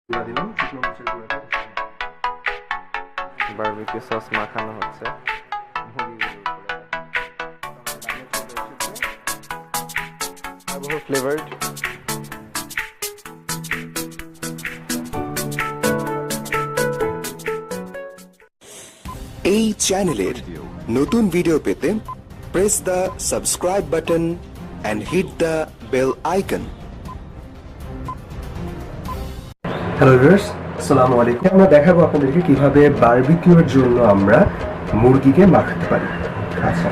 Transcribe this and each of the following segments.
দিলাম শুকনো মরিচের গুঁড়াটা, বারবিকিউ সস মাখানো হচ্ছে। ফ্লেভার্ড এই চ্যানেলের নতুন ভিডিও পেতে press the subscribe button and hit the bell icon. Hello viewers, আসসালামু আলাইকুম। আমরা দেখাবো আপনাদেরকে কিভাবে বারবিকিউর জন্য আমরা মুরগিকে মাখাতে পারি। আচ্ছা,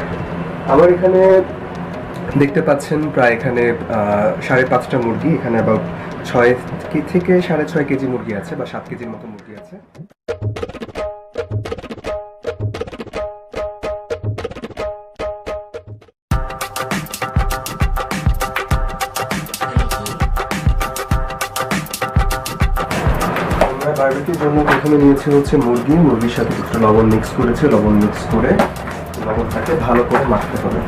আমার এখানে দেখতে পাচ্ছেন প্রায় এখানে 5.5টা মুরগি, এখানে অ্যাবাউট 6 থেকে 6.5 কেজি মুরগি আছে বা 7 কেজির মতো মুরগি আছে। বারবিকিউর জন্য প্রথমে নিয়েছি হচ্ছে মুরগির সাথে একটু লবণ মিক্স করেছে, লবণ মিক্স করে লবণটাকে ভালো করে মাখতে হবে।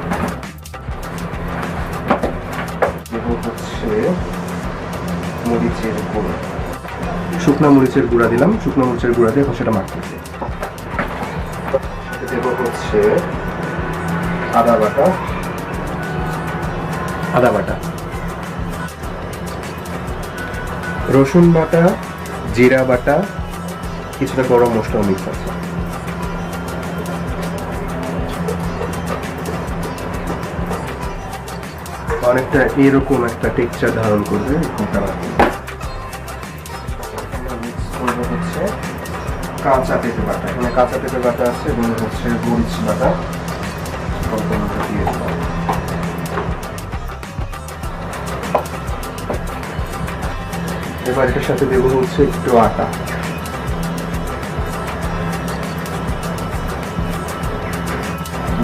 এবং হচ্ছে মরিচের গুঁড়া, শুকনো মরিচের গুঁড়া দিলাম, শুকনো মরিচের গুঁড়া দিয়ে এখন সেটা মাখতেছি। দেবো হচ্ছে আদা বাটা, রসুন বাটা, জিরা বাটা, কিছুটা গরম মশলা মিক্স আছে। অনেকটা এরকম একটা টেক্সচার ধারণ করবে। হচ্ছে কাঁচা পেঁপে বাটা, এখানে কাঁচা পেঁপে বাটা আছে এবং হচ্ছে মরিচ বাটা দিয়ে দেবো। এবার এটার সাথে দেবো হচ্ছে একটু আটা,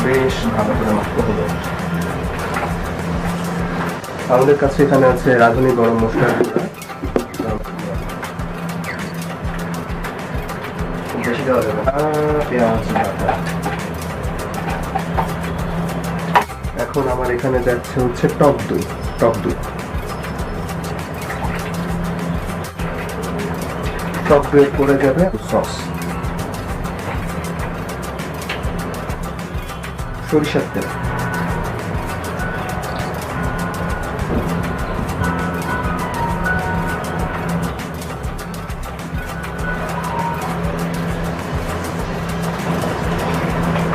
বেশ ভালো করে মাখতে হবে। আমাদের কাছে এখানে আছে রাঁধুনি গরম মশলার গুঁড়া, বেশি দেওয়া যাবে না, পেঁয়াজ বাটা। এখন আমার এখানে যাচ্ছে হচ্ছে টক দই, টক দইয়ের পরে যাবে সস, সরিষার তেল,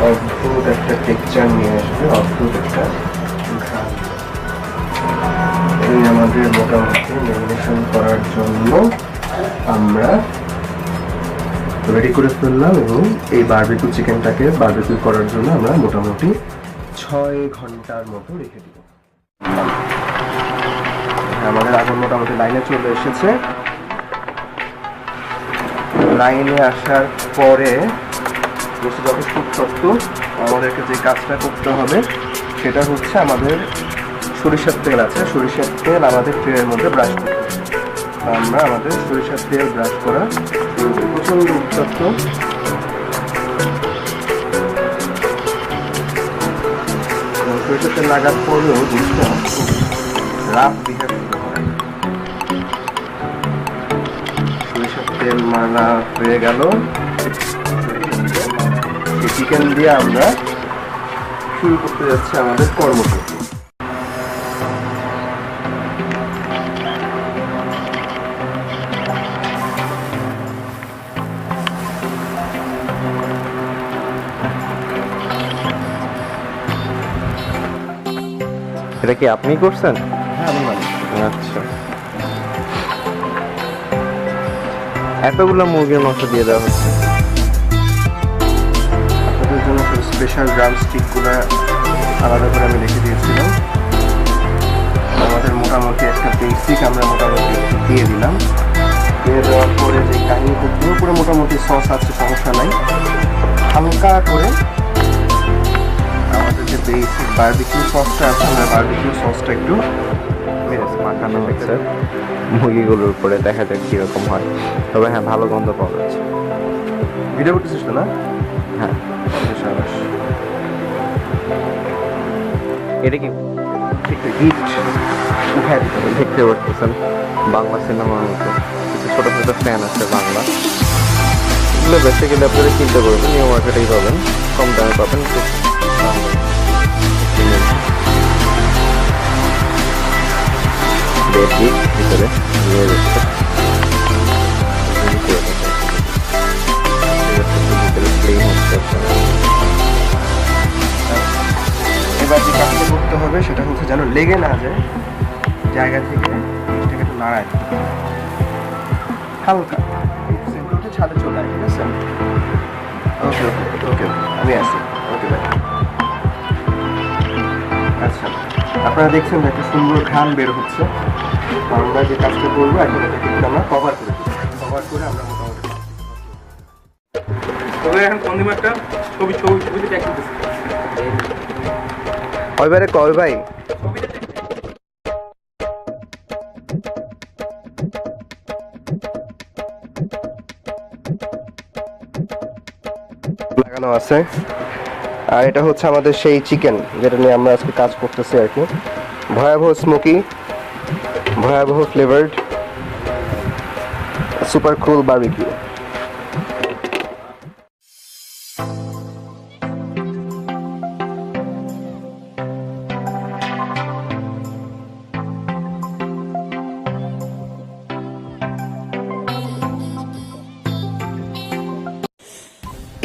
অদ্ভুত একটা টেক্সচার নিয়ে আসবে, অদ্ভুত একটা ঘ্রাণ। এই আমাদের মোটামুটি ম্যারিনেশন করার জন্য আমরা রেডি করে ফেললাম এবং এই বারবিকিউ চিকেনটাকে বারবিকিউ করার জন্য আমরা মোটামুটি 6 ঘন্টার মতো রেখে দিব। আমাদের আগুন মোটামুটি লাইনে চলে এসেছে। লাইনে আসার পরে যথেষ্ট উত্তপ্ত, আমাদেরকে যে কাজটা করতে হবে সেটা হচ্ছে আমাদের সরিষার তেল আছে, সরিষার তেল আমাদের ট্রের মধ্যে ব্রাশ করতে হবে। আমরা আমাদের সরিষার তেল ব্রাশ করা প্রচন্ড উত্তপ্ত। সরিষার তেল লাগার পরেও জিনিসটা খুব রাফ বিহেভ করে। সরিষার তেল মালা হয়ে গেল, এই চিকেন দিয়ে আমরা শুরু করতে যাচ্ছি আমাদের কর্মসূচি। এটা কি আপনি করছেন? হ্যাঁ, আমি মানি। আচ্ছা, এতগুলো মুরগির মাংস দিয়ে দেওয়া হচ্ছে। আপনাদের জন্য স্পেশাল ড্রাম স্টিকগুলো আলাদা করে আমি রেখে দিয়েছিলাম। আমাদের মোটামুটি একটা বেসিক আমরা মোটামুটি দিয়ে দিলাম। দিয়ে দেওয়ার পরে যে কাহিনি করতে পুরো মোটামুটি সস আছে, সমস্যা নাই। হালকা করে আমাদের যে বেসিক বারবিকিউ সসটা আছে, আমরা বারবিকিউ সসটা একটু মাখানো হচ্ছে মুরগিগুলোর উপরে, দেখা যাক কিরকম হয়। তবে হ্যাঁ, ভালো গন্ধ পাওয়া যাচ্ছে। ভিডিও করতেছিস তো না? হ্যাঁ, সাবাস। এটা কি একটু হিট উঠায় দিতে হবে। দেখতে পাচ্ছেন বাংলা সিনেমার মতো কিছু ছোটো ছোটো ফ্যান আছে বাংলা, এগুলো বেসিক্যালি আপনারা কিনতে পারবেন, নিউ মার্কেটেই পাবেন, কম দামে পাবেন। খুব ভিতরে নিয়ে যাচ্ছে এবার যে কাজটা করতে হবে সেটা হচ্ছে যেন লেগে না যায়, জায়গা থেকে জিনিসটাকে একটু নাড়ায় দিতে হবে। হালকা সিম্পলটা ছাদে চলে আসে, ঠিক আছে? ওকে ওকে ওকে, আমি আসি। ওকে ভাই। আচ্ছা, আপনারা দেখছেন যে একটা সুন্দর ঘ্রাণ বের হচ্ছে। আমরা যে কাজটা করবো এখন এটাকে একটু আমরা কভার করে দিই, কভার করে আমরা মোটামুটি তবে এখন কন্দিম একটা ছবিতে ট্যাগ করতেছি। ওইবারে কল ভাই। লাগানো আছে, আর এটা হচ্ছে আমাদের সেই চিকেন যেটা নিয়ে আমরা আজকে কাজ করতেছি আর কি। ভয়াবহ স্মোকি, ভয়াবহ ফ্লেভার্ড, সুপার কুল বারবিকিউ।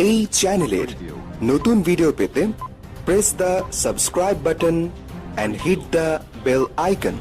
এই চ্যানেলের নতুন ভিডিও পেতে press the subscribe button and hit the bell icon.